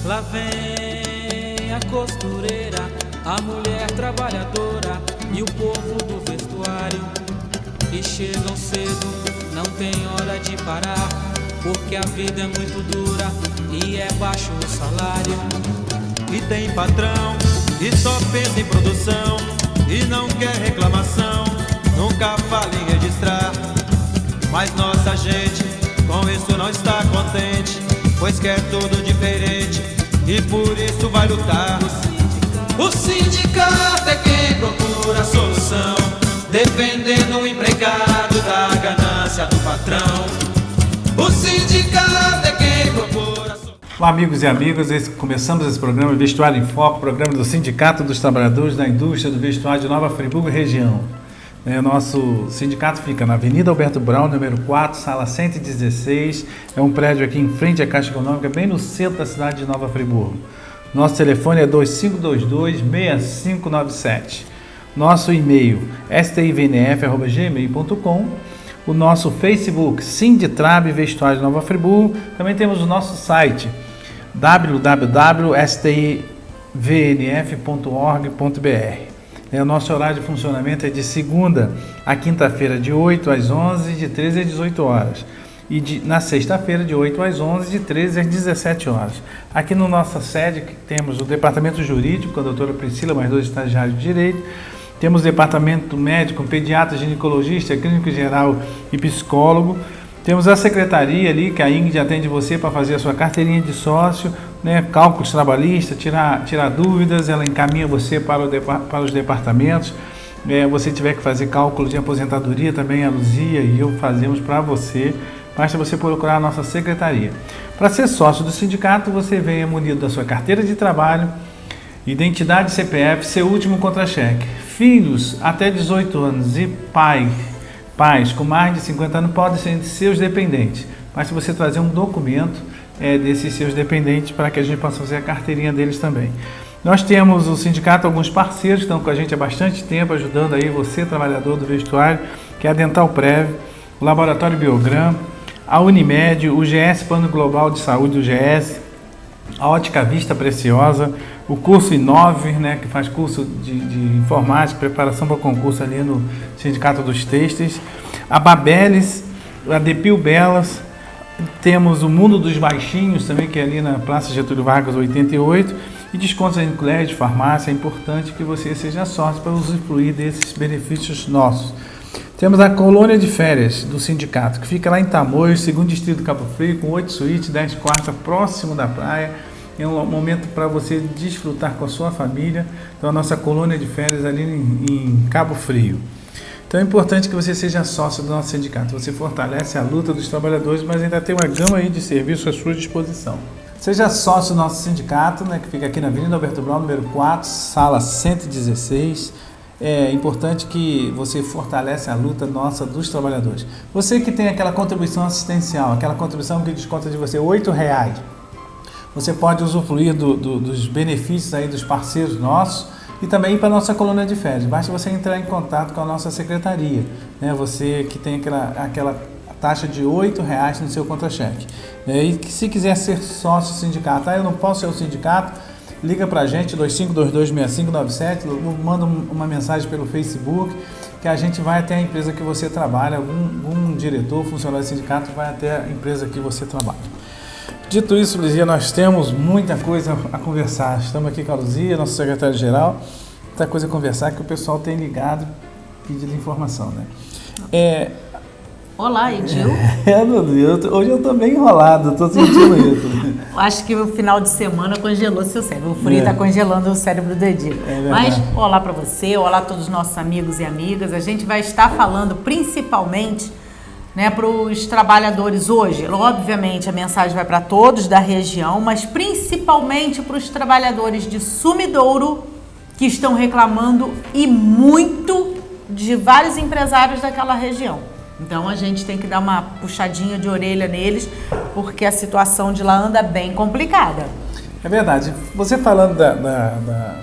Lá vem a costureira, a mulher trabalhadora e o povo do vestuário. E chegam cedo, não tem hora de parar, porque a vida é muito dura e é baixo o salário. E tem patrão que só pensa em produção e não quer reclamação, nunca fala em registrar. Mas nossa gente com isso não está contente, pois quer tudo diferente e por isso vai lutar. O sindicato é quem procura a solução, defendendo o empregado da ganância do patrão. O sindicato é quem procura a solução. Olá, amigos e amigas, começamos esse programa Vestuário em Foco, programa do Sindicato dos Trabalhadores da Indústria do Vestuário de Nova Friburgo e região. Nosso sindicato fica na Avenida Alberto Brown, número 4, sala 116. É um prédio aqui em frente à Caixa Econômica, bem no centro da cidade de Nova Friburgo. Nosso telefone é 2522-6597. Nosso e-mail stivnf@gmail.com. O nosso Facebook Sinditrab Vestuário de Nova Friburgo. Também temos o nosso site www.stivnf.org.br. O nosso horário de funcionamento é de segunda a quinta-feira, de 8 às 11, de 13 às 18 horas. E na sexta-feira, de 8 às 11, de 13 às 17 horas. Aqui no nossa sede temos o departamento jurídico, com a doutora Priscila, mais 2 estagiários de direito. Temos o departamento médico, pediatra, ginecologista, clínico geral e psicólogo. Temos a secretaria ali, que a Ingrid atende você para fazer a sua carteirinha de sócio, cálculos trabalhistas, tirar dúvidas, ela encaminha você para os departamentos. Você tiver que fazer cálculo de aposentadoria, também a Luzia e eu fazemos para você. Basta você procurar a nossa secretaria. Para ser sócio do sindicato, você venha munido da sua carteira de trabalho, identidade CPF, seu último contra-cheque. Filhos até 18 anos e pais com mais de 50 anos podem ser seus dependentes. Basta você trazer um documento desses seus dependentes para que a gente possa fazer a carteirinha deles também. Nós temos o sindicato, alguns parceiros que estão com a gente há bastante tempo, ajudando aí você, trabalhador do vestuário, que é a Dental Prev, o Laboratório Biogram, a Unimed, o GS Plano Global de Saúde, o GS, a Ótica Vista Preciosa, o curso Inove, que faz curso de informática, preparação para concurso ali no Sindicato dos Têxteis, a Babeles, a Depil Belas, temos o Mundo dos Baixinhos também, que é ali na Praça Getúlio Vargas 88, e descontos em colégio, farmácia. É importante que você seja sócio para usufruir desses benefícios nossos. Temos a colônia de férias do sindicato, que fica lá em Tamoios, segundo distrito de Cabo Frio, com 8 suítes, 10 quartos, próximo da praia. É um momento para você desfrutar com a sua família. Então, a nossa colônia de férias ali em Cabo Frio. Então, é importante que você seja sócio do nosso sindicato. Você fortalece a luta dos trabalhadores, mas ainda tem uma gama aí de serviços à sua disposição. Seja sócio do nosso sindicato, que fica aqui na Avenida Alberto Brown, número 4, sala 116. É importante que você fortalece a luta nossa dos trabalhadores. Você que tem aquela contribuição assistencial, aquela contribuição que desconta de você R$8, você pode usufruir dos benefícios aí dos parceiros nossos e também ir para a nossa colônia de férias. Basta você entrar em contato com a nossa secretaria, Você que tem aquela taxa de R$8 no seu contra-cheque. E que se quiser ser sócio sindicato, eu não posso ser o sindicato, liga para a gente, 2522-6597, manda uma mensagem pelo Facebook, que a gente vai até a empresa que você trabalha, algum diretor, funcionário do sindicato vai até a empresa que você trabalha. Dito isso, Luzia, nós temos muita coisa a conversar. Estamos aqui com a Luzia, nossa secretária-geral, muita coisa a conversar que o pessoal tem ligado, pedindo informação, Olá, Edil. Hoje eu estou bem enrolado, estou sentindo isso. Acho que o final de semana congelou seu cérebro. O frio está congelando o cérebro do Edil. Mas olá para você, olá a todos os nossos amigos e amigas. A gente vai estar falando principalmente para os trabalhadores hoje. Obviamente a mensagem vai para todos da região, mas principalmente para os trabalhadores de Sumidouro que estão reclamando e muito de vários empresários daquela região. Então a gente tem que dar uma puxadinha de orelha neles, porque a situação de lá anda bem complicada. É verdade. Você falando da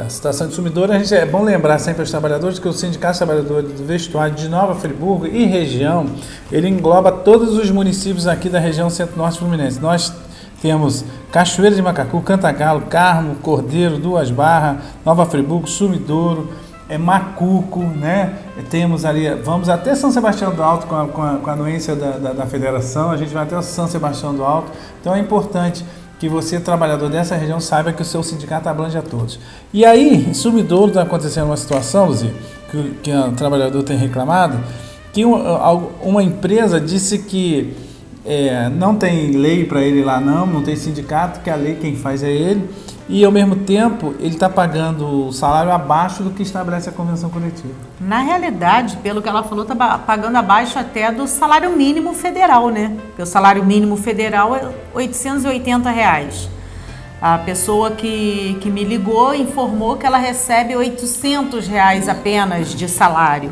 situação de Sumidouro, é bom lembrar sempre aos trabalhadores que o Sindicato dos Trabalhadores do Vestuário de Nova Friburgo e região, ele engloba todos os municípios aqui da região Centro-Norte Fluminense. Nós temos Cachoeira de Macacu, Cantagalo, Carmo, Cordeiro, Duas Barras, Nova Friburgo, Sumidouro, Macuco, né? Temos ali, vamos até São Sebastião do Alto com a anuência da federação, a gente vai até São Sebastião do Alto, então é importante que você, trabalhador dessa região, saiba que o seu sindicato abrange a todos. E aí, em Sumidouro está acontecendo uma situação, Luzia, que o trabalhador tem reclamado, que uma empresa disse que não tem lei para ele lá não tem sindicato, que a lei quem faz é ele, e ao mesmo tempo ele está pagando o salário abaixo do que estabelece a convenção coletiva. Na realidade, pelo que ela falou, está pagando abaixo até do salário mínimo federal, né? Porque o salário mínimo federal é R$ 880. A pessoa que me ligou informou que ela recebe R$ 800 apenas de salário.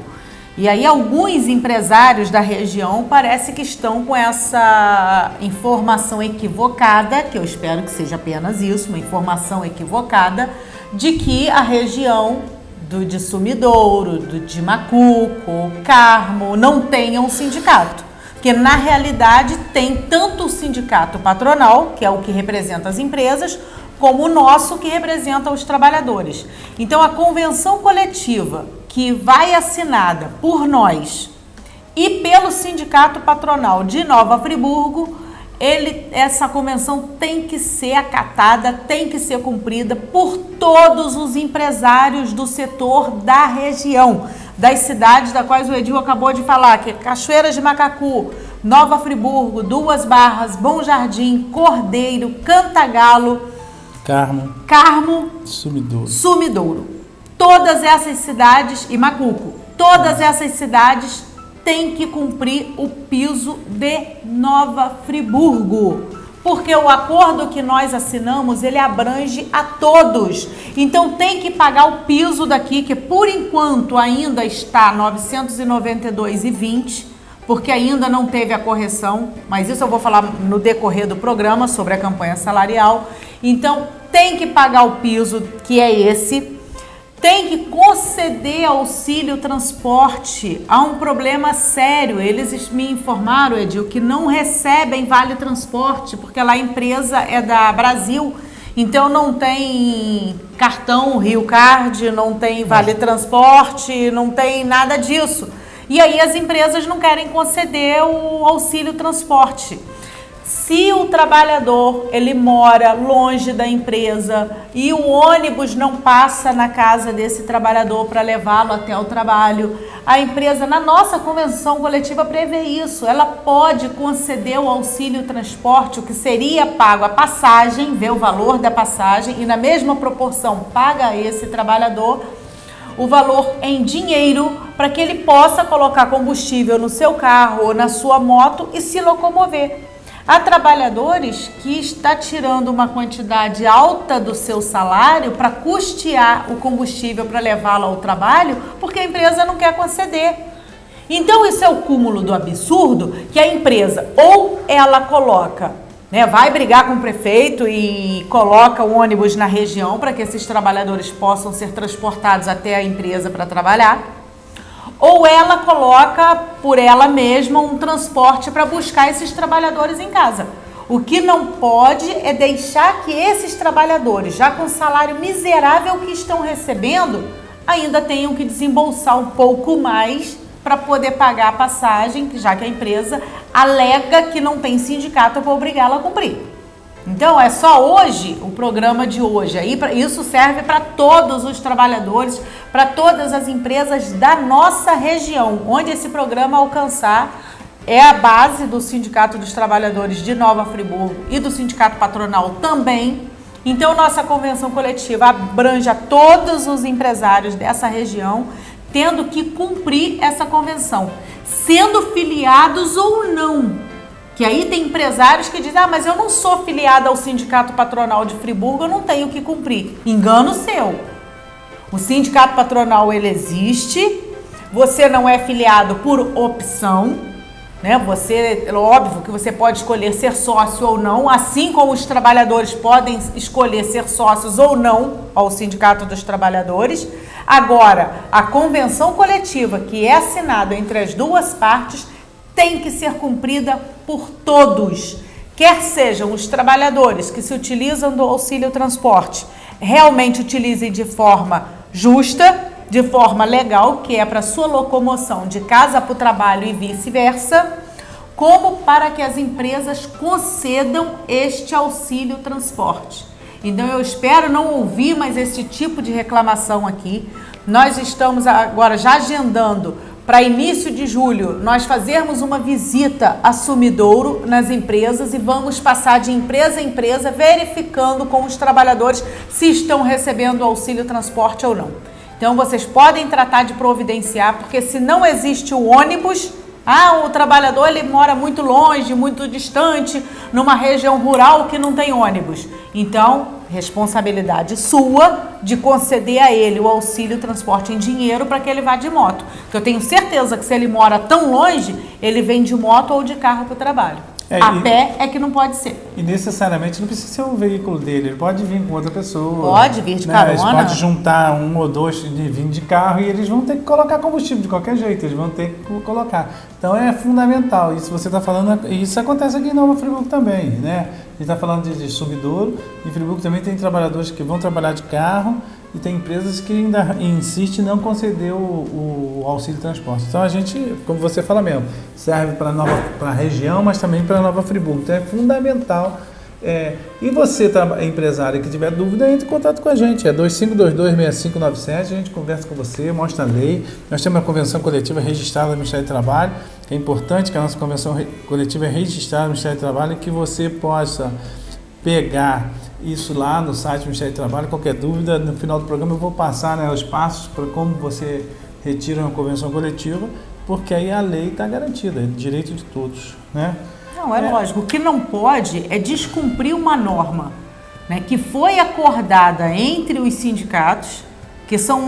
E aí alguns empresários da região parece que estão com essa informação equivocada, que eu espero que seja apenas isso, uma informação equivocada, de que a região de Sumidouro, de Macuco, Carmo, não tenha um sindicato. Porque na realidade tem tanto o sindicato patronal, que é o que representa as empresas, como o nosso, que representa os trabalhadores. Então a convenção coletiva que vai assinada por nós e pelo sindicato patronal de Nova Friburgo, essa convenção tem que ser acatada, tem que ser cumprida por todos os empresários do setor da região, das cidades das quais o Edil acabou de falar, que é Cachoeira de Macacu, Nova Friburgo, Duas Barras, Bom Jardim, Cordeiro, Cantagalo, Carmo, Sumidouro. Todas essas cidades, e Macuco, todas essas cidades têm que cumprir o piso de Nova Friburgo, porque o acordo que nós assinamos, ele abrange a todos. Então tem que pagar o piso daqui, que por enquanto ainda está R$ 992,20, porque ainda não teve a correção, mas isso eu vou falar no decorrer do programa sobre a campanha salarial. Então tem que pagar o piso, que é esse. Tem que conceder auxílio transporte. Há um problema sério. Eles me informaram, Edil, que não recebem vale transporte, porque lá a empresa é da Brasil, então não tem cartão Rio Card, não tem vale transporte, não tem nada disso. E aí as empresas não querem conceder o auxílio transporte. Se o trabalhador ele mora longe da empresa e o ônibus não passa na casa desse trabalhador para levá-lo até o trabalho, a empresa, na nossa convenção coletiva, prevê isso. Ela pode conceder o auxílio transporte, o que seria pago a passagem, vê o valor da passagem e na mesma proporção paga a esse trabalhador o valor em dinheiro para que ele possa colocar combustível no seu carro ou na sua moto e se locomover. Há trabalhadores que está tirando uma quantidade alta do seu salário para custear o combustível para levá-lo ao trabalho, porque a empresa não quer conceder. Então isso é o cúmulo do absurdo, que a empresa ou ela coloca, vai brigar com o prefeito e coloca o ônibus na região para que esses trabalhadores possam ser transportados até a empresa para trabalhar, ou ela coloca por ela mesma um transporte para buscar esses trabalhadores em casa. O que não pode é deixar que esses trabalhadores, já com o salário miserável que estão recebendo, ainda tenham que desembolsar um pouco mais para poder pagar a passagem, já que a empresa alega que não tem sindicato para obrigá-la a cumprir. Então é só hoje, o programa de hoje, isso serve para todos os trabalhadores, para todas as empresas da nossa região, onde esse programa alcançar, é a base do Sindicato dos Trabalhadores de Nova Friburgo e do Sindicato Patronal também. Então nossa convenção coletiva abrange a todos os empresários dessa região, tendo que cumprir essa convenção, sendo filiados ou não. Que aí tem empresários que dizem, mas eu não sou filiado ao Sindicato Patronal de Friburgo, eu não tenho que cumprir. Engano seu. O Sindicato Patronal, ele existe, você não é filiado por opção, óbvio que você pode escolher ser sócio ou não, assim como os trabalhadores podem escolher ser sócios ou não ao Sindicato dos Trabalhadores. Agora, a convenção coletiva que é assinada entre as duas partes tem que ser cumprida por todos. quer sejam os trabalhadores que se utilizam do auxílio transporte, realmente utilizem de forma justa, de forma legal, que é para sua locomoção de casa para o trabalho e vice-versa, como para que as empresas concedam este auxílio transporte. Então eu espero não ouvir mais esse tipo de reclamação aqui. Nós estamos agora já agendando para início de julho nós fazermos uma visita a Sumidouro nas empresas e vamos passar de empresa a empresa verificando com os trabalhadores se estão recebendo o auxílio transporte ou não. Então vocês podem tratar de providenciar, porque se não existe o ônibus, o trabalhador ele mora muito longe, muito distante, numa região rural que não tem ônibus. Então, responsabilidade sua de conceder a ele o auxílio transporte em dinheiro para que ele vá de moto. Porque eu tenho certeza que se ele mora tão longe, ele vem de moto ou de carro para o trabalho. A pé é que não pode ser. E necessariamente não precisa ser um veículo dele, ele pode vir com outra pessoa. Pode vir de carona. Eles podem juntar um ou dois de vir de carro e eles vão ter que colocar combustível de qualquer jeito, eles vão ter que colocar. Então é fundamental, isso você está falando, isso acontece aqui em Nova Friburgo também, né? A gente está falando de Sumidouro, em Friburgo também tem trabalhadores que vão trabalhar de carro e tem empresas que ainda insistem em não conceder o auxílio transporte. Então a gente, como você fala mesmo, serve para a região, mas também para Nova Friburgo. Então é fundamental. E você, empresário, que tiver dúvida, entre em contato com a gente. É 2522-6597, a gente conversa com você, mostra a lei. Nós temos uma convenção coletiva registrada no Ministério do Trabalho. É importante que a nossa convenção coletiva é registrada no Ministério do Trabalho e que você possa pegar isso lá no site do Ministério do Trabalho. Qualquer dúvida, no final do programa eu vou passar, né, os passos para como você retira uma convenção coletiva, porque aí a lei está garantida, é direito de todos, né? Não, é lógico. O que não pode é descumprir uma norma, né, que foi acordada entre os sindicatos, que são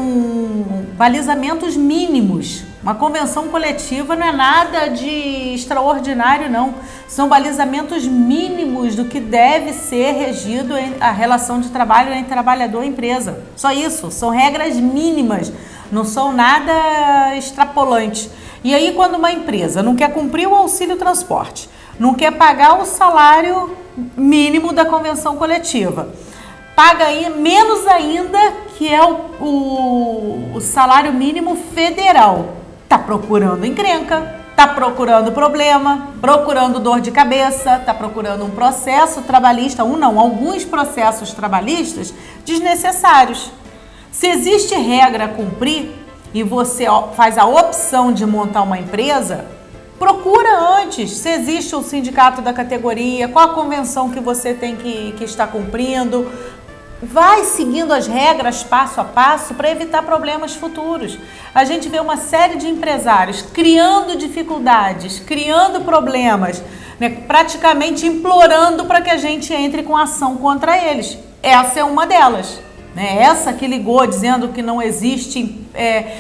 balizamentos mínimos. Uma convenção coletiva não é nada de extraordinário, não. São balizamentos mínimos do que deve ser regido a relação de trabalho entre trabalhador e empresa. Só isso, são regras mínimas, não são nada extrapolantes. E aí, quando uma empresa não quer cumprir o auxílio transporte, não quer pagar o salário mínimo da convenção coletiva, paga aí menos ainda, que é o salário mínimo federal, está procurando encrenca, está procurando problema, procurando dor de cabeça, está procurando um processo trabalhista, alguns processos trabalhistas desnecessários. Se existe regra a cumprir e você faz a opção de montar uma empresa, procura antes se existe o sindicato da categoria, qual a convenção que você tem que estar cumprindo. Vai seguindo as regras passo a passo para evitar problemas futuros. A gente vê uma série de empresários criando dificuldades, criando problemas, né, praticamente implorando para que a gente entre com ação contra eles. Essa é uma delas. Né? Essa que ligou dizendo que não existe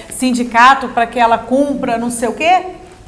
sindicato para que ela cumpra não sei o quê,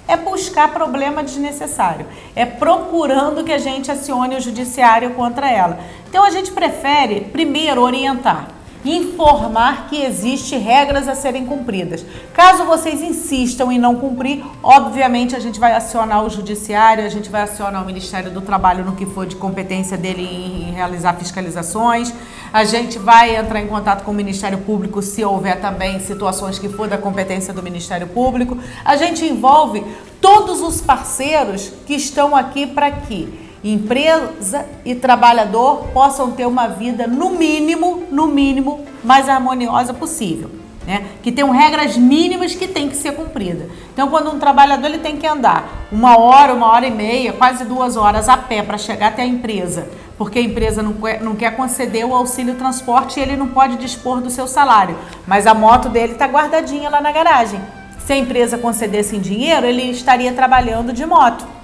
é buscar problema desnecessário, é procurando que a gente acione o judiciário contra ela. Então a gente prefere primeiro orientar, informar que existem regras a serem cumpridas. Caso vocês insistam em não cumprir, obviamente a gente vai acionar o judiciário, a gente vai acionar o Ministério do Trabalho no que for de competência dele em realizar fiscalizações, a gente vai entrar em contato com o Ministério Público se houver também situações que for da competência do Ministério Público. A gente envolve todos os parceiros que estão aqui para que empresa e trabalhador possam ter uma vida, no mínimo, mais harmoniosa possível, né? Que tenham regras mínimas que tem que ser cumprida. Então, quando um trabalhador ele tem que andar 1 hora, 1h30, quase 2 horas a pé para chegar até a empresa, porque a empresa não quer conceder o auxílio transporte e ele não pode dispor do seu salário, mas a moto dele está guardadinha lá na garagem. Se a empresa concedesse em dinheiro, ele estaria trabalhando de moto.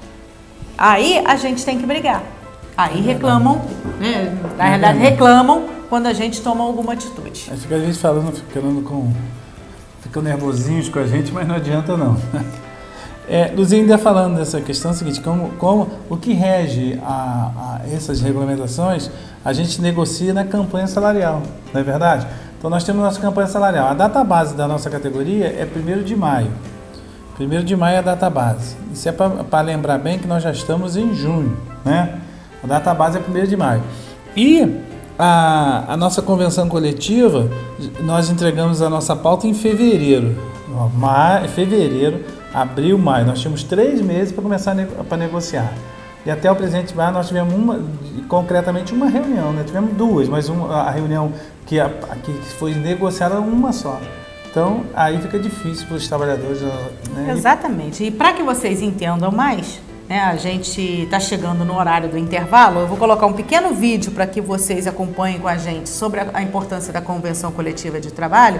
Aí a gente tem que brigar. Aí reclamam, né? Na realidade reclamam quando a gente toma alguma atitude. Aí fica a gente falando, ficam nervosinhos com a gente, mas não adianta não. Luzia, ainda falando dessa questão seguinte, o que rege a essas regulamentações, a gente negocia na campanha salarial, não é verdade? Então nós temos nossa campanha salarial. A data base da nossa categoria é 1º de maio. 1º de maio é a data base. Isso é para lembrar bem que nós já estamos em junho, né? A data base é 1º de maio. E a nossa convenção coletiva, nós entregamos a nossa pauta em fevereiro. Fevereiro, abril, maio. Nós tínhamos 3 meses para começar a negociar. E até o presente maio nós tivemos concretamente uma reunião, né? Tivemos 2, mas a reunião que foi negociada uma só. Então, aí fica difícil para os trabalhadores. Né? Exatamente. E para que vocês entendam mais, né, a gente está chegando no horário do intervalo. Eu vou colocar um pequeno vídeo para que vocês acompanhem com a gente sobre a importância da Convenção Coletiva de Trabalho.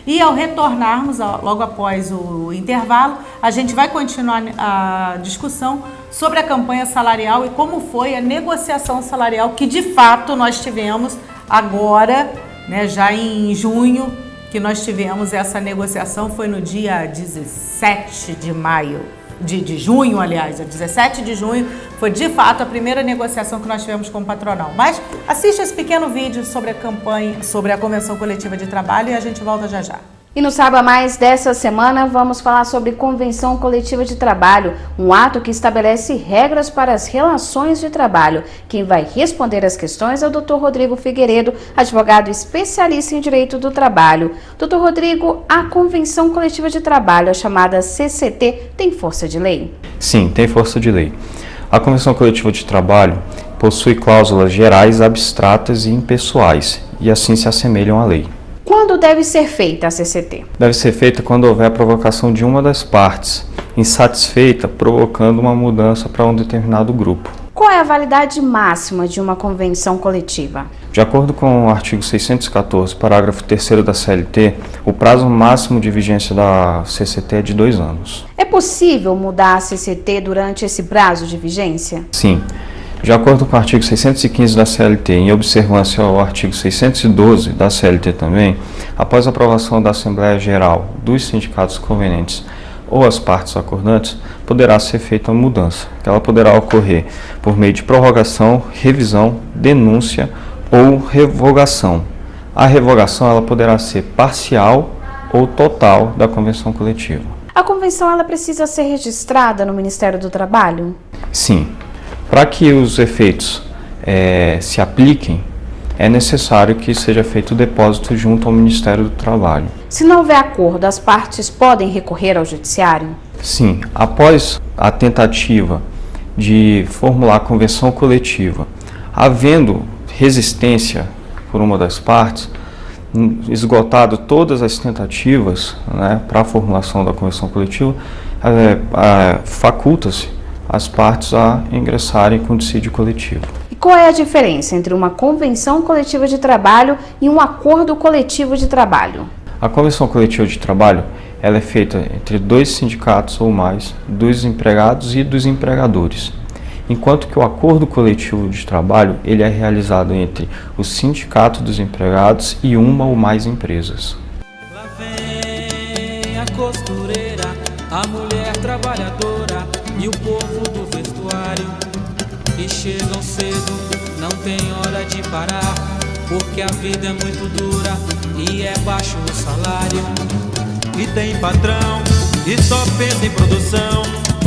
E ao retornarmos, logo após o intervalo, a gente vai continuar a discussão sobre a campanha salarial e como foi a negociação salarial que, de fato, nós tivemos agora, né, já em junho, que nós tivemos essa negociação, foi no dia 17 de maio, de junho, aliás, 17 de junho, foi de fato a primeira negociação que nós tivemos com o patronal. Mas assiste esse pequeno vídeo sobre a campanha, sobre a Convenção Coletiva de Trabalho e a gente volta já já. E no Saiba Mais dessa semana vamos falar sobre Convenção Coletiva de Trabalho, um ato que estabelece regras para as relações de trabalho. Quem vai responder as questões é o Dr. Rodrigo Figueiredo, advogado especialista em Direito do Trabalho. Dr. Rodrigo, a Convenção Coletiva de Trabalho, a chamada CCT, tem força de lei? Sim, tem força de lei. A Convenção Coletiva de Trabalho possui cláusulas gerais, abstratas e impessoais, e assim se assemelham à lei. Quando deve ser feita a CCT? Deve ser feita quando houver a provocação de uma das partes, insatisfeita, provocando uma mudança para um determinado grupo. Qual é a validade máxima de uma convenção coletiva? De acordo com o artigo 614, parágrafo 3º da CLT, o prazo máximo de vigência da CCT é de 2 anos. É possível mudar a CCT durante esse prazo de vigência? Sim. De acordo com o artigo 615 da CLT, em observância ao artigo 612 da CLT também, após a aprovação da Assembleia Geral dos sindicatos convenientes ou as partes acordantes, poderá ser feita uma mudança, que ela poderá ocorrer por meio de prorrogação, revisão, denúncia ou revogação. A revogação ela poderá ser parcial ou total da convenção coletiva. A convenção ela precisa ser registrada no Ministério do Trabalho? Sim. Para que os efeitos se apliquem, é necessário que seja feito o depósito junto ao Ministério do Trabalho. Se não houver acordo, as partes podem recorrer ao Judiciário? Sim. Após a tentativa de formular a convenção coletiva, havendo resistência por uma das partes, esgotado todas as tentativas, né, para a formulação da convenção coletiva, faculta-se as partes a ingressarem com dissídio coletivo. E qual é a diferença entre uma convenção coletiva de trabalho e um acordo coletivo de trabalho? A convenção coletiva de trabalho ela é feita entre 2 sindicatos ou mais, dos empregados e dos empregadores, enquanto que o acordo coletivo de trabalho ele é realizado entre o sindicato dos empregados e uma ou mais empresas. Lá vem a costureira, a mulher trabalhadora e o povo do vestuário, e chegam cedo, não tem hora de parar, porque a vida é muito dura e é baixo o salário. E tem patrão que só pensa em produção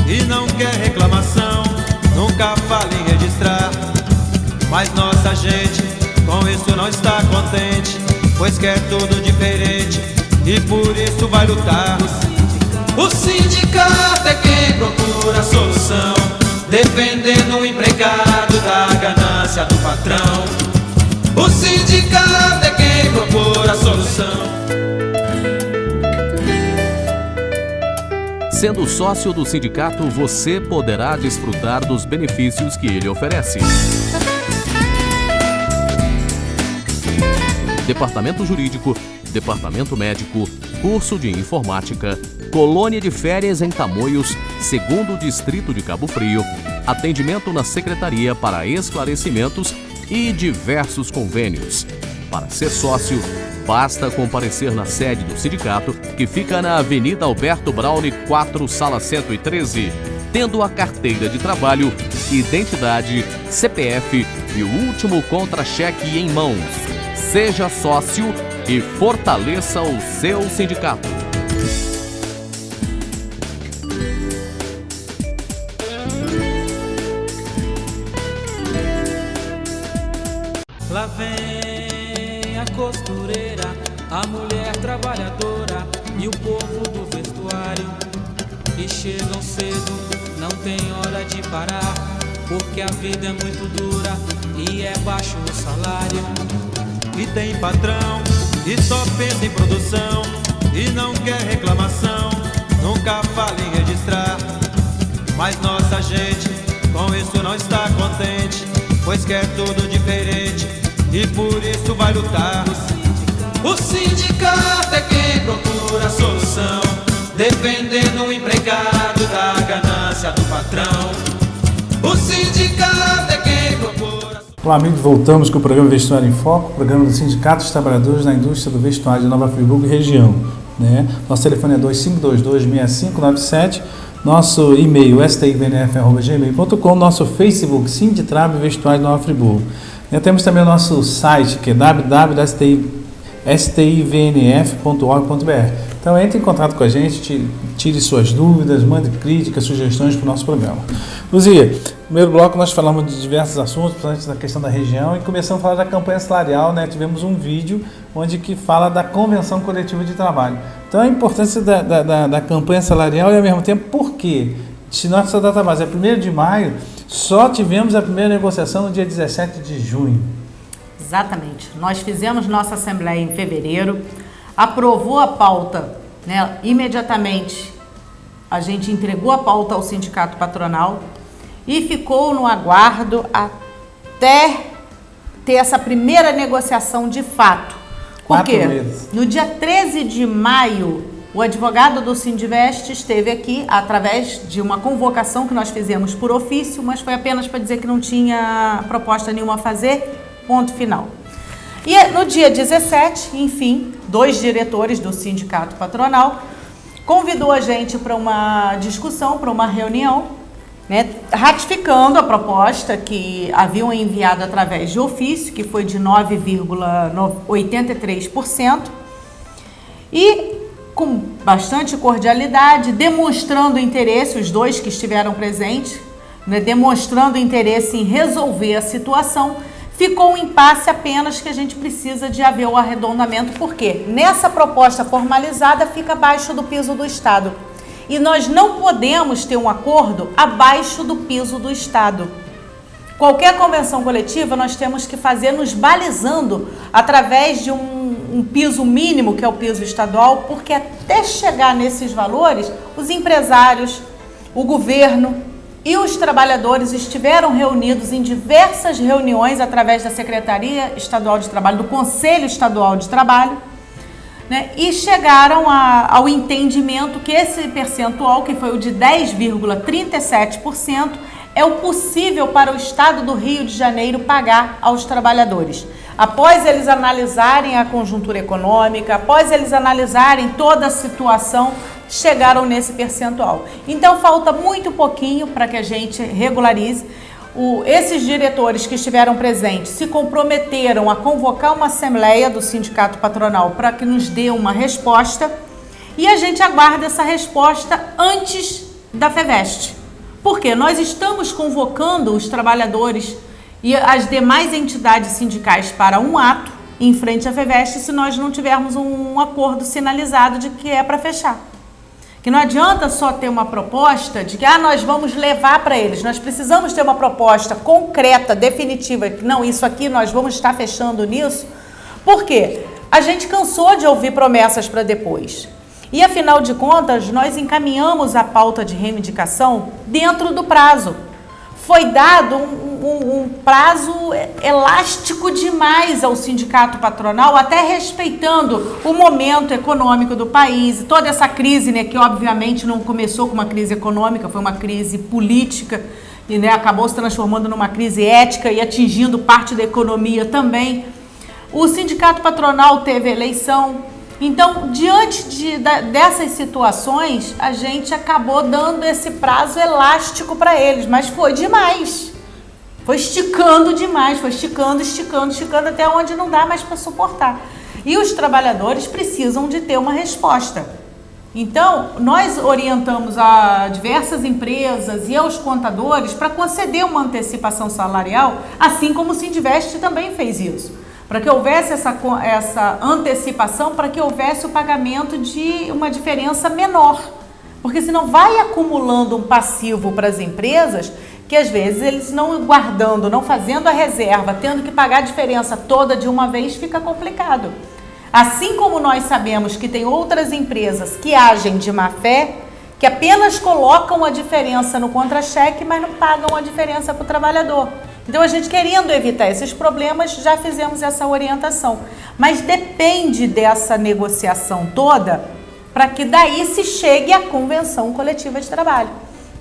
e não quer reclamação, nunca fala em registrar. Mas nossa gente com isso não está contente, pois quer tudo diferente e por isso vai lutar. O sindicato é quem procura a solução, defendendo o empregado da ganância do patrão. O sindicato é quem procura a solução. Sendo sócio do sindicato, você poderá desfrutar dos benefícios que ele oferece. Departamento Jurídico, Departamento Médico, curso de Informática, colônia de férias em Tamoios, 2º Distrito de Cabo Frio, atendimento na Secretaria para esclarecimentos e diversos convênios. Para ser sócio, basta comparecer na sede do sindicato, que fica na Avenida Alberto Braune 4, Sala 113, tendo a carteira de trabalho, identidade, CPF e o último contra-cheque em mãos. Seja sócio e fortaleça o seu sindicato. vem a costureira, a mulher trabalhadora e o povo do vestuário, que chegam cedo, não tem hora de parar, porque a vida é muito dura e é baixo o salário. E tem patrão que só pensa em produção e não quer reclamação, nunca fala em registrar. Mas nossa gente com isso não está contente, pois quer tudo diferente e por isso vai lutar. O sindicato é quem procura a solução, defendendo o empregado da ganância do patrão. O sindicato é quem procura. Olá, amigos, voltamos com o programa Vestuário em Foco, programa do Sindicato dos Trabalhadores da Indústria do Vestuário de Nova Friburgo e região. Nosso telefone é 2522-6597, nosso e-mail stivnf@gmail.com, nosso Facebook Sinditrab Vestuário de Nova Friburgo. Temos também o nosso site, que é www.stivnf.org.br. Então entre em contato com a gente, tire suas dúvidas, mande críticas, sugestões para o nosso programa. Luzia, no primeiro bloco nós falamos de diversos assuntos, principalmente da questão da região, e começamos a falar da campanha salarial, Tivemos um vídeo onde que fala da convenção coletiva de trabalho. Então a importância da campanha salarial e ao mesmo tempo, por quê? Se nossa data base é 1º de maio, só tivemos a primeira negociação no dia 17 de junho. Exatamente. Nós fizemos nossa assembleia em fevereiro, aprovou a pauta, imediatamente a gente entregou a pauta ao sindicato patronal e ficou no aguardo até ter essa primeira negociação de fato. Por quê? 4 meses. No dia 13 de maio, o advogado do Sindivest esteve aqui através de uma convocação que nós fizemos por ofício, mas foi apenas para dizer que não tinha proposta nenhuma a fazer, ponto final. E no dia 17, enfim, 2 diretores do sindicato patronal convidou a gente para uma discussão, para uma reunião, ratificando a proposta que haviam enviado através de ofício, que foi de 9,83%, e com bastante cordialidade, demonstrando interesse, os 2 que estiveram presentes, demonstrando interesse em resolver a situação. Ficou um impasse apenas que a gente precisa de haver o arredondamento, porque nessa proposta formalizada fica abaixo do piso do Estado. E nós não podemos ter um acordo abaixo do piso do Estado. Qualquer convenção coletiva nós temos que fazer nos balizando através de um piso mínimo, que é o piso estadual, porque até chegar nesses valores, os empresários, o governo e os trabalhadores estiveram reunidos em diversas reuniões através da Secretaria Estadual de Trabalho, do Conselho Estadual de Trabalho, e chegaram ao entendimento que esse percentual, que foi o de 10,37%, é o possível para o Estado do Rio de Janeiro pagar aos trabalhadores. Após eles analisarem a conjuntura econômica, após eles analisarem toda a situação, chegaram nesse percentual. Então falta muito pouquinho para que a gente regularize. Esses diretores que estiveram presentes se comprometeram a convocar uma assembleia do sindicato patronal para que nos dê uma resposta, e a gente aguarda essa resposta antes da FEVEST. Porque nós estamos convocando os trabalhadores e as demais entidades sindicais para um ato em frente à FEVEST se nós não tivermos um acordo sinalizado de que é para fechar. Que não adianta só ter uma proposta de que nós vamos levar para eles. Nós precisamos ter uma proposta concreta, definitiva, que não, isso aqui nós vamos estar fechando nisso. Por quê? A gente cansou de ouvir promessas para depois. E afinal de contas, nós encaminhamos a pauta de reivindicação dentro do prazo. Foi dado um prazo elástico demais ao sindicato patronal, até respeitando o momento econômico do país, toda essa crise, que obviamente não começou com uma crise econômica, foi uma crise política e acabou se transformando numa crise ética e atingindo parte da economia também. O sindicato patronal teve eleição. Então, diante dessas situações, a gente acabou dando esse prazo elástico para eles, mas foi demais. Foi esticando demais, foi esticando até onde não dá mais para suportar. E os trabalhadores precisam de ter uma resposta. Então, nós orientamos a diversas empresas e aos contadores para conceder uma antecipação salarial, assim como o Sindivest também fez isso. para que houvesse essa antecipação, para que houvesse o pagamento de uma diferença menor. Porque senão vai acumulando um passivo para as empresas que às vezes eles não guardando, não fazendo a reserva, tendo que pagar a diferença toda de uma vez, fica complicado. Assim como nós sabemos que tem outras empresas que agem de má fé, que apenas colocam a diferença no contra-cheque, mas não pagam a diferença para o trabalhador. Então, a gente querendo evitar esses problemas, já fizemos essa orientação. Mas depende dessa negociação toda para que daí se chegue à convenção coletiva de trabalho.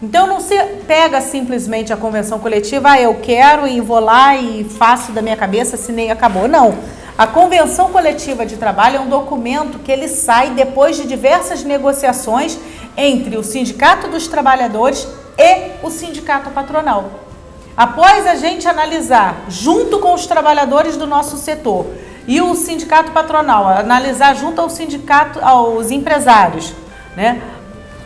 Então, não se pega simplesmente a convenção coletiva, eu quero e vou lá e faço da minha cabeça, assinei e acabou. Não. A convenção coletiva de trabalho é um documento que ele sai depois de diversas negociações entre o Sindicato dos Trabalhadores e o Sindicato Patronal. Após a gente analisar, junto com os trabalhadores do nosso setor e o Sindicato Patronal, analisar junto ao sindicato, aos empresários, né,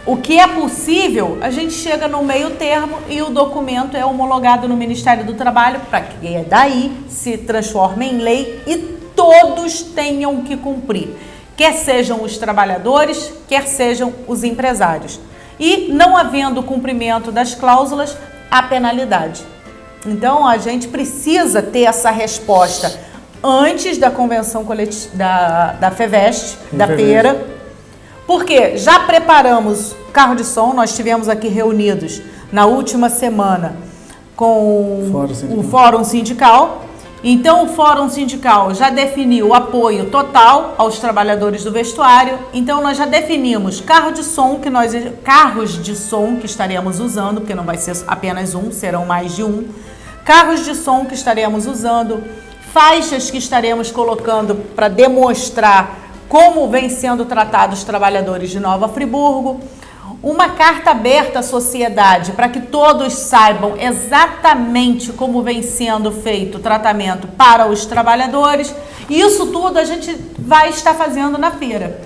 o que é possível, a gente chega no meio termo e o documento é homologado no Ministério do Trabalho para que daí se transforme em lei e todos tenham que cumprir, quer sejam os trabalhadores, quer sejam os empresários. E não havendo cumprimento das cláusulas, há penalidade. Então, a gente precisa ter essa resposta antes da convenção coletiva da FEVEST, da feira, porque já preparamos carro de som, nós estivemos aqui reunidos na última semana com o Fórum Sindical. Então, o Fórum Sindical já definiu o apoio total aos trabalhadores do vestuário. Então, nós já definimos carros de som que estaremos usando, porque não vai ser apenas um, serão mais de um. Carros de som que estaremos usando, faixas que estaremos colocando para demonstrar como vem sendo tratados os trabalhadores de Nova Friburgo, uma carta aberta à sociedade para que todos saibam exatamente como vem sendo feito o tratamento para os trabalhadores. E isso tudo a gente vai estar fazendo na feira.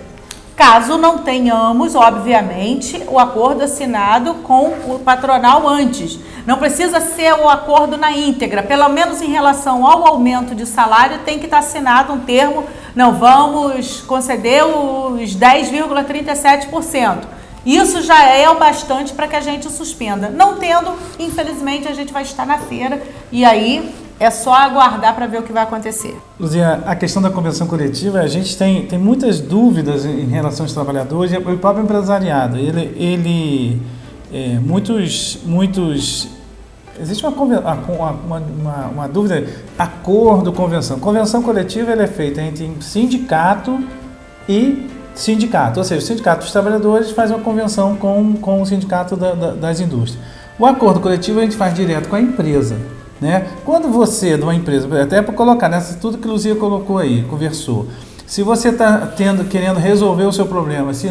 Caso não tenhamos, obviamente, o acordo assinado com o patronal antes. Não precisa ser o acordo na íntegra, pelo menos em relação ao aumento de salário tem que estar assinado um termo, não vamos conceder os 10,37%. Isso já é o bastante para que a gente suspenda. Não tendo, infelizmente, a gente vai estar na feira e aí é só aguardar para ver o que vai acontecer. Luzia, a questão da convenção coletiva, a gente tem muitas dúvidas em relação aos trabalhadores e o próprio empresariado. Existe uma dúvida, acordo, convenção. Convenção coletiva ela é feita entre sindicato e sindicato, ou seja, o sindicato dos trabalhadores faz uma convenção com o sindicato das indústrias. O acordo coletivo a gente faz direto com a empresa, né? Quando você, de uma empresa, até para colocar nessa tudo que a Luzia colocou aí, conversou, se você está querendo resolver o seu problema, se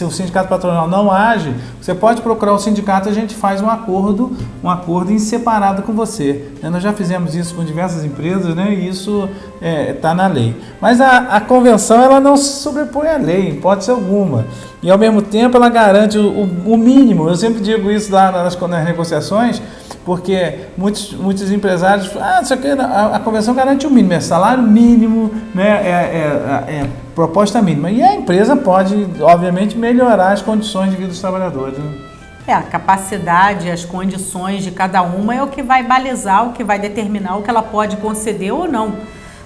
o sindicato patronal não age, você pode procurar o sindicato, a gente faz um acordo em separado com você. Nós já fizemos isso com diversas empresas, né? E isso está na lei. Mas a convenção ela não se sobrepõe à lei, em hipótese alguma. E ao mesmo tempo ela garante o mínimo. Eu sempre digo isso lá nas negociações, porque muitos empresários falam, isso aqui, a convenção garante o mínimo, é salário mínimo, né, é proposta mínima. E a empresa pode, obviamente, melhorar as condições de vida dos trabalhadores. Né? A capacidade, as condições de cada uma é o que vai balizar, o que vai determinar o que ela pode conceder ou não.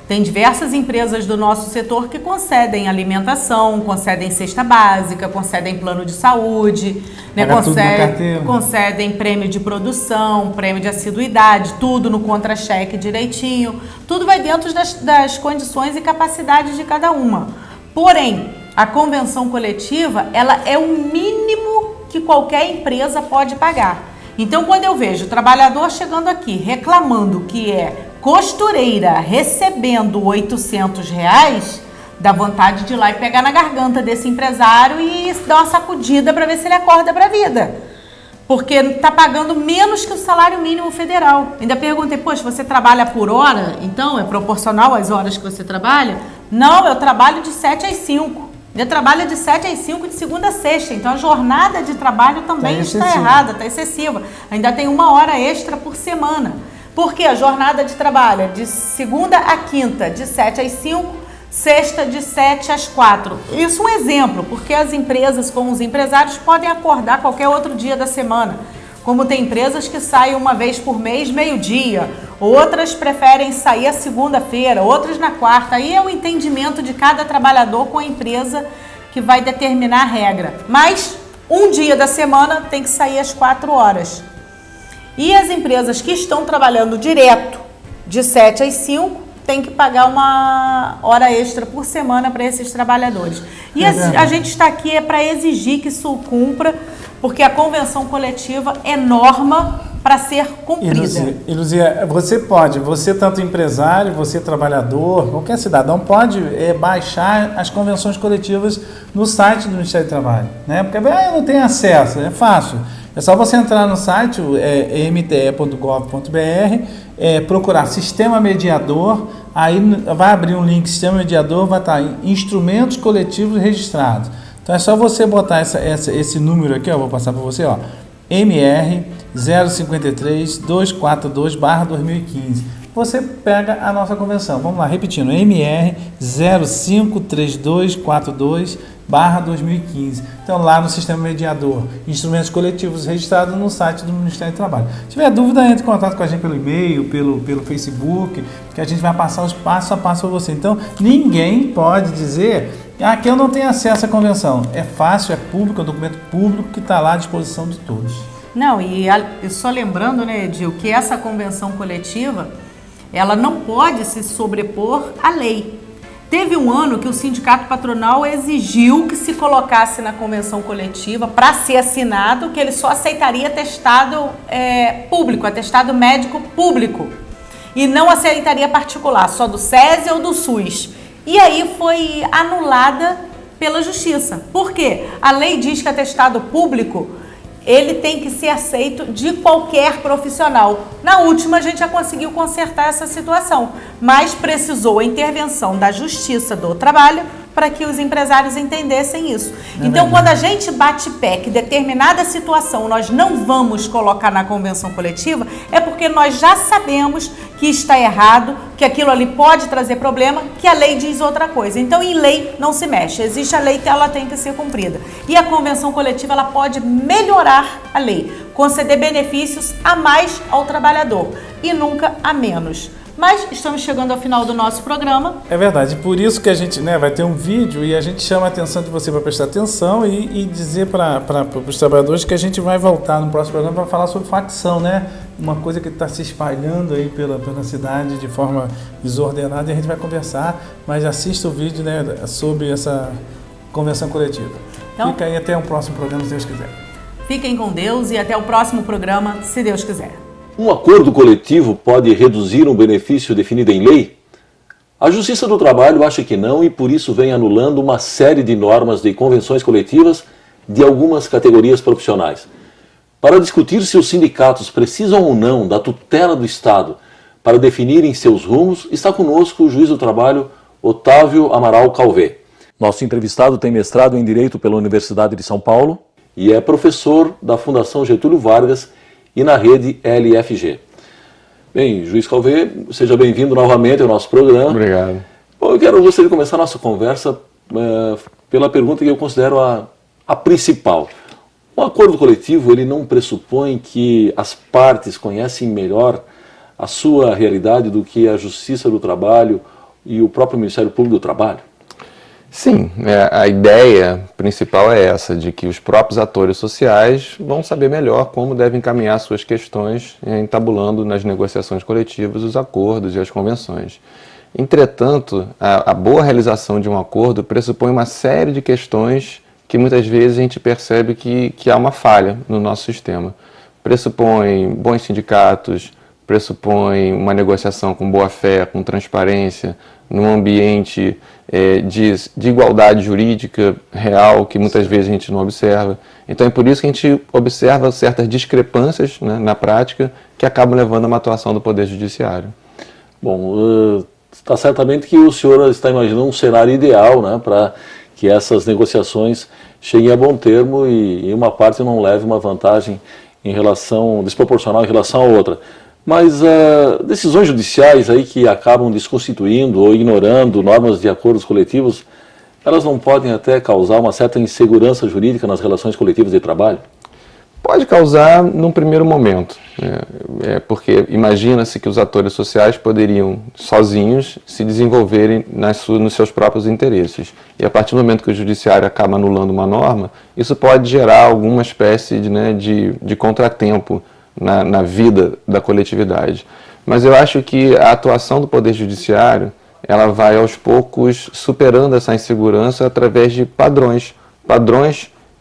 Tem diversas empresas do nosso setor que concedem alimentação, concedem cesta básica, concedem plano de saúde, né, concedem prêmio de produção, prêmio de assiduidade, tudo no contra-cheque direitinho. Tudo vai dentro das condições e capacidades de cada uma. Porém, a convenção coletiva, ela é o mínimo que qualquer empresa pode pagar. Então, quando eu vejo o trabalhador chegando aqui reclamando que é costureira recebendo R$800, dá vontade de ir lá e pegar na garganta desse empresário e dar uma sacudida para ver se ele acorda para a vida. Porque está pagando menos que o salário mínimo federal. Ainda perguntei, poxa, você trabalha por hora? Então, é proporcional às horas que você trabalha? Não, eu trabalho de 7 às 5. Eu trabalho de 7 às 5 de segunda a sexta. Então, a jornada de trabalho também está errada, está excessiva. Ainda tem 1 hora extra por semana. Porque a jornada de trabalho é de segunda a quinta, de 7 às 5, sexta de 7 às 4. Isso é um exemplo, porque as empresas, como os empresários, podem acordar qualquer outro dia da semana. Como tem empresas que saem uma vez por mês, meio-dia. Outras preferem sair a segunda-feira, outras na quarta. Aí é o entendimento de cada trabalhador com a empresa que vai determinar a regra. Mas um dia da semana tem que sair às 4 horas. E as empresas que estão trabalhando direto de 7 às 5 tem que pagar uma hora extra por semana para esses trabalhadores. E a gente está aqui para exigir que isso cumpra, porque a convenção coletiva é norma para ser cumprida. E Luzia, você tanto empresário, você trabalhador, qualquer cidadão pode baixar as convenções coletivas no site do Ministério do Trabalho, né? Porque eu não tenho acesso, é fácil. É só você entrar no site, mte.gov.br, procurar Sistema Mediador, aí vai abrir um link Sistema Mediador, vai estar instrumentos coletivos registrados. Então é só você botar esse número aqui, vou passar para você, MR 053-242/2015. Você pega a nossa convenção. Vamos lá, repetindo, MR 053242/2015. Então, lá no Sistema Mediador, instrumentos coletivos registrados no site do Ministério do Trabalho. Se tiver dúvida, entre em contato com a gente pelo e-mail, pelo Facebook, que a gente vai passar os passo a passo para você. Então, ninguém pode dizer que eu não tenho acesso à convenção. É fácil, é público, é um documento público que está lá à disposição de todos. Não, e só lembrando, né, Edil, que essa convenção coletiva, ela não pode se sobrepor à lei. Teve um ano que o sindicato patronal exigiu que se colocasse na convenção coletiva, para ser assinado, que ele só aceitaria atestado público, atestado médico público, e não aceitaria particular, só do SESI ou do SUS. E aí foi anulada pela Justiça. Por quê? A lei diz que atestado público ele tem que ser aceito de qualquer profissional. Na última, a gente já conseguiu consertar essa situação, mas precisou a intervenção da Justiça do Trabalho para que os empresários entendessem isso. Então, quando a gente bate pé que determinada situação nós não vamos colocar na convenção coletiva, é porque nós já sabemos que está errado, que aquilo ali pode trazer problema, que a lei diz outra coisa. Então, em lei não se mexe. Existe a lei que ela tem que ser cumprida. E a convenção coletiva ela pode melhorar a lei, conceder benefícios a mais ao trabalhador e nunca a menos. Mas estamos chegando ao final do nosso programa. É verdade, por isso que a gente vai ter um vídeo e a gente chama a atenção de você para prestar atenção e dizer para os trabalhadores que a gente vai voltar no próximo programa para falar sobre facção, né? Uma coisa que está se espalhando aí pela cidade de forma desordenada, e a gente vai conversar, mas assista o vídeo, né, sobre essa convenção coletiva. Então, fica aí até o próximo programa, se Deus quiser. Fiquem com Deus e até o próximo programa, se Deus quiser. Um acordo coletivo pode reduzir um benefício definido em lei? A Justiça do Trabalho acha que não e por isso vem anulando uma série de normas de convenções coletivas de algumas categorias profissionais. Para discutir se os sindicatos precisam ou não da tutela do Estado para definirem seus rumos, está conosco o juiz do trabalho Otávio Amaral Calvé. Nosso entrevistado tem mestrado em Direito pela Universidade de São Paulo e é professor da Fundação Getúlio Vargas e na rede LFG. Bem, juiz Calvé, seja bem-vindo novamente ao nosso programa. Obrigado. Bom, eu gostaria de começar a nossa conversa pela pergunta que eu considero a principal. Um acordo coletivo, ele não pressupõe que as partes conhecem melhor a sua realidade do que a Justiça do Trabalho e o próprio Ministério Público do Trabalho? Sim, a ideia principal é essa, de que os próprios atores sociais vão saber melhor como devem encaminhar suas questões, entabulando nas negociações coletivas os acordos e as convenções. Entretanto, a boa realização de um acordo pressupõe uma série de questões que muitas vezes a gente percebe que há uma falha no nosso sistema. Pressupõe bons sindicatos, pressupõe uma negociação com boa fé, com transparência, num ambiente de igualdade jurídica real, que muitas vezes a gente não observa. Então é por isso que a gente observa certas discrepâncias, né, na prática, que acabam levando a uma atuação do Poder Judiciário. Bom, está certamente que o senhor está imaginando um cenário ideal, né, para que essas negociações cheguem a bom termo e uma parte não leve uma vantagem desproporcional em relação à outra. Mas decisões judiciais aí que acabam desconstituindo ou ignorando normas de acordos coletivos, elas não podem até causar uma certa insegurança jurídica nas relações coletivas de trabalho? Pode causar num primeiro momento, né? Porque imagina-se que os atores sociais poderiam, sozinhos, se desenvolverem nos seus próprios interesses. E a partir do momento que o judiciário acaba anulando uma norma, isso pode gerar alguma espécie de contratempo na vida da coletividade. Mas eu acho que a atuação do Poder Judiciário, ela vai aos poucos superando essa insegurança através de padrões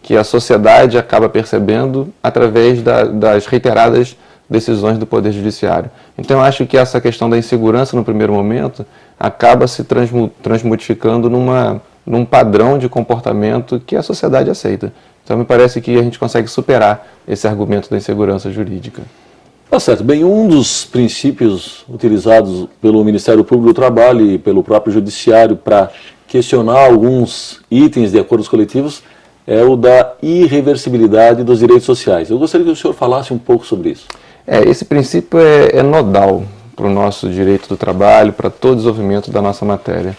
que a sociedade acaba percebendo através das reiteradas decisões do Poder Judiciário. Então eu acho que essa questão da insegurança no primeiro momento acaba se transmutificando num padrão de comportamento que a sociedade aceita. Então me parece que a gente consegue superar esse argumento da insegurança jurídica. Tá certo. Bem, um dos princípios utilizados pelo Ministério Público do Trabalho e pelo próprio Judiciário para questionar alguns itens de acordos coletivos é o da irreversibilidade dos direitos sociais. Eu gostaria que o senhor falasse um pouco sobre isso. Esse princípio é nodal para o nosso direito do trabalho, para todo o desenvolvimento da nossa matéria.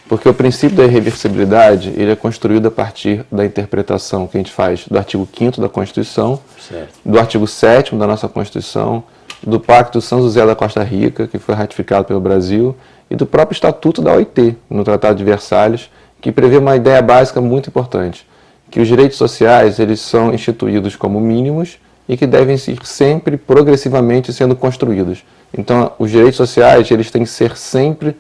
Porque o princípio da irreversibilidade ele é construído a partir da interpretação que a gente faz do artigo 5º da Constituição, certo, do artigo 7º da nossa Constituição, do Pacto São José da Costa Rica, que foi ratificado pelo Brasil, e do próprio Estatuto da OIT, no Tratado de Versalhes, que prevê uma ideia básica muito importante, que os direitos sociais eles são instituídos como mínimos e que devem ir sempre progressivamente sendo construídos. Então, os direitos sociais eles têm que ser sempre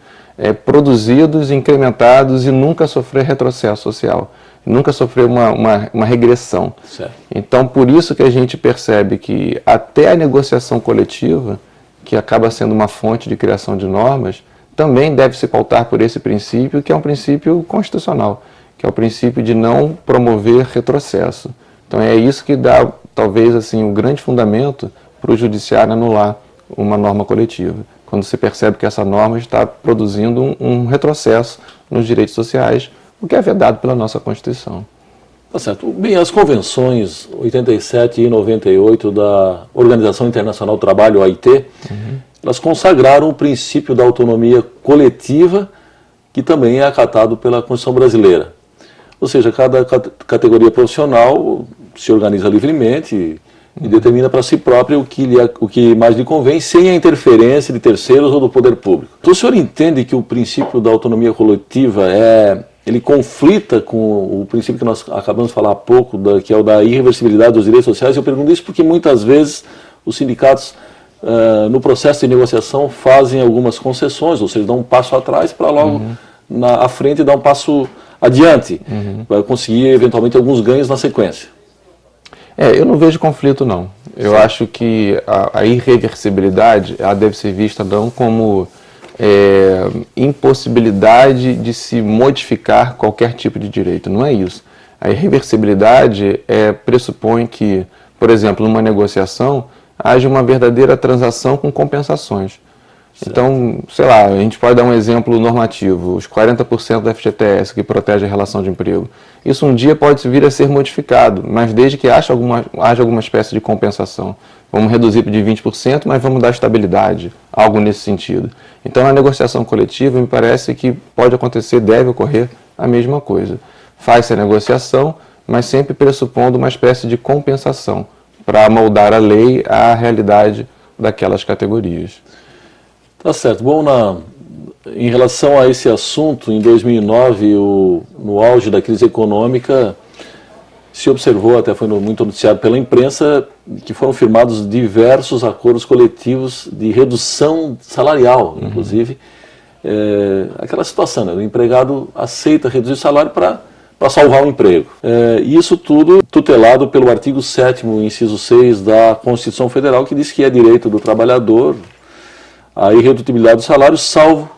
produzidos, incrementados e nunca sofrer retrocesso social, nunca sofrer uma regressão. Certo. Então, por isso que a gente percebe que até a negociação coletiva, que acaba sendo uma fonte de criação de normas, também deve se pautar por esse princípio, que é um princípio constitucional, que é o princípio de não promover retrocesso. Então é isso que dá, talvez, assim, um grande fundamento para o judiciário anular uma norma coletiva, quando se percebe que essa norma está produzindo um retrocesso nos direitos sociais, o que é vedado pela nossa Constituição. Tá certo. Bem, as convenções 87 e 98 da Organização Internacional do Trabalho, OIT, elas consagraram o princípio da autonomia coletiva, que também é acatado pela Constituição brasileira. Ou seja, cada categoria profissional se organiza livremente e determina para si própria o que mais lhe convém, sem a interferência de terceiros ou do poder público. Então, o senhor entende que o princípio da autonomia coletiva ele conflita com o princípio que nós acabamos de falar há pouco, que é o da irreversibilidade dos direitos sociais? Eu pergunto isso porque muitas vezes os sindicatos, no processo de negociação, fazem algumas concessões, ou seja, dão um passo atrás para logo à frente dar um passo adiante, para conseguir eventualmente alguns ganhos na sequência. Eu não vejo conflito, não. Eu acho que a irreversibilidade ela deve ser vista não como impossibilidade de se modificar qualquer tipo de direito. Não é isso. A irreversibilidade pressupõe que, por exemplo, numa negociação, haja uma verdadeira transação com compensações. Certo. Então, sei lá, a gente pode dar um exemplo normativo, os 40% da FGTS que protege a relação de emprego. Isso um dia pode vir a ser modificado, mas desde que haja alguma espécie de compensação. Vamos reduzir de 20%, mas vamos dar estabilidade, algo nesse sentido. Então, na negociação coletiva, me parece que pode acontecer, deve ocorrer a mesma coisa. Faz-se a negociação, mas sempre pressupondo uma espécie de compensação para moldar a lei à realidade daquelas categorias. Tá certo. Bom, em relação a esse assunto, em 2009, no auge da crise econômica, se observou, até foi muito noticiado pela imprensa, que foram firmados diversos acordos coletivos de redução salarial, inclusive. Aquela situação, né? O empregado aceita reduzir o salário para salvar o emprego. Isso tudo tutelado pelo artigo 7º, inciso 6 da Constituição Federal, que diz que é direito do trabalhador a irredutibilidade do salário, salvo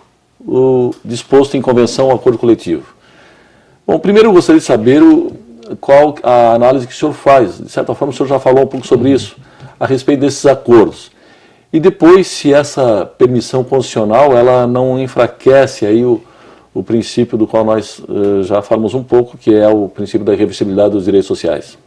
o disposto em convenção ou acordo coletivo. Bom, primeiro eu gostaria de saber qual a análise que o senhor faz. De certa forma, o senhor já falou um pouco sobre isso, a respeito desses acordos. E depois, se essa permissão constitucional ela não enfraquece aí o princípio do qual nós já falamos um pouco, que é o princípio da irreversibilidade dos direitos sociais.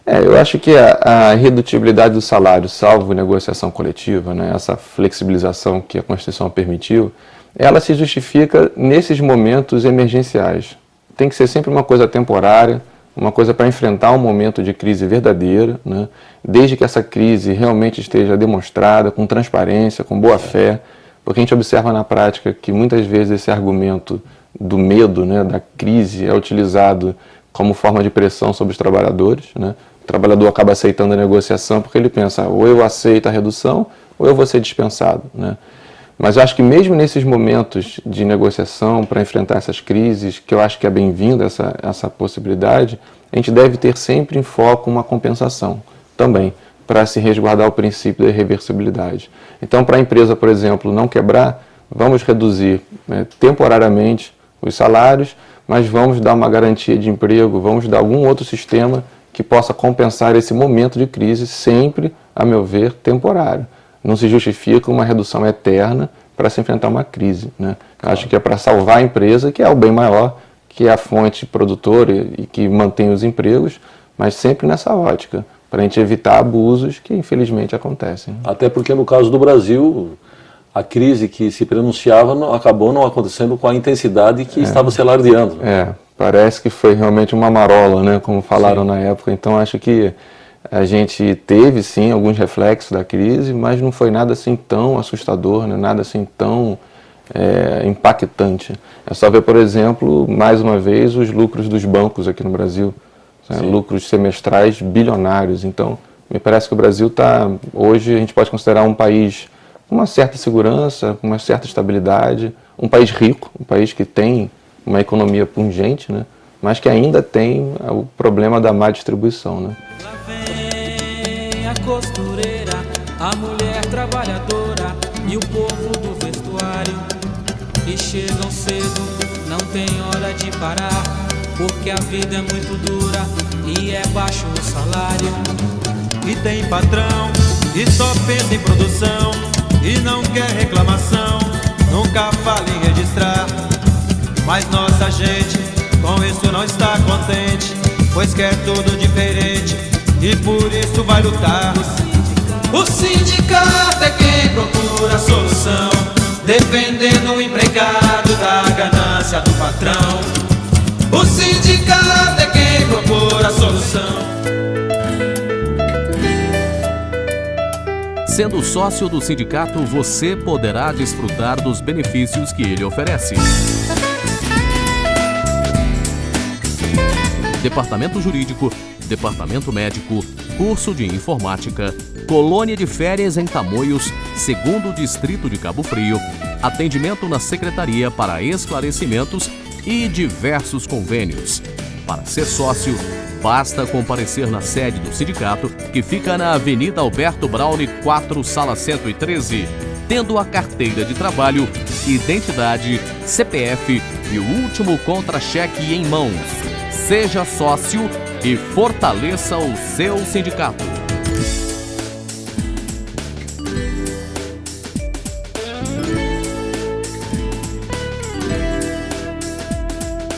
Eu acho que a redutibilidade do salário, salvo negociação coletiva, né, essa flexibilização que a Constituição permitiu, ela se justifica nesses momentos emergenciais. Tem que ser sempre uma coisa temporária, uma coisa para enfrentar um momento de crise verdadeira, né, desde que essa crise realmente esteja demonstrada, com transparência, com boa fé, porque a gente observa na prática que muitas vezes esse argumento do medo, né, da crise, é utilizado como forma de pressão sobre os trabalhadores, né? O trabalhador acaba aceitando a negociação porque ele pensa, ou eu aceito a redução, ou eu vou ser dispensado, né? Mas eu acho que mesmo nesses momentos de negociação, para enfrentar essas crises, que eu acho que é bem-vinda essa possibilidade, a gente deve ter sempre em foco uma compensação também, para se resguardar o princípio da irreversibilidade. Então, para a empresa, por exemplo, não quebrar, vamos reduzir temporariamente os salários, mas vamos dar uma garantia de emprego, vamos dar algum outro sistema que possa compensar esse momento de crise, sempre, a meu ver, temporário. Não se justifica uma redução eterna para se enfrentar uma crise, né? Acho que é para salvar a empresa, que é o bem maior, que é a fonte produtora e que mantém os empregos, mas sempre nessa ótica, para a gente evitar abusos que infelizmente acontecem. Até porque no caso do Brasil, a crise que se pronunciava acabou não acontecendo com a intensidade que estava se alardeando. Parece que foi realmente uma marola, né, como falaram na época. Então acho que a gente teve sim alguns reflexos da crise, mas não foi nada assim tão assustador, né, nada assim tão impactante. É só ver, por exemplo, mais uma vez, os lucros dos bancos aqui no Brasil, né, lucros semestrais bilionários. Então me parece que o Brasil está, hoje a gente pode considerar um país com uma certa segurança, com uma certa estabilidade, um país rico, um país que tem uma economia pungente, né, mas que ainda tem o problema da má distribuição, né. Lá vem a costureira, a mulher trabalhadora e o povo do vestuário, que chegam cedo, não tem hora de parar, porque a vida é muito dura e é baixo o salário. E tem patrão que só pensa em produção e não quer reclamação, nunca fala em registrar. Mas nossa gente com isso não está contente, pois quer tudo diferente e por isso vai lutar. O sindicato é quem procura a solução, defendendo o empregado da ganância do patrão. O sindicato é quem procura a solução. Sendo sócio do sindicato, você poderá desfrutar dos benefícios que ele oferece. Departamento Jurídico, Departamento Médico, Curso de Informática, Colônia de Férias em Tamoios, 2º Distrito de Cabo Frio, atendimento na Secretaria para esclarecimentos e diversos convênios. Para ser sócio, basta comparecer na sede do sindicato, que fica na Avenida Alberto Braune 4, Sala 113, tendo a carteira de trabalho, identidade, CPF e o último contra-cheque em mãos. Seja sócio e fortaleça o seu sindicato.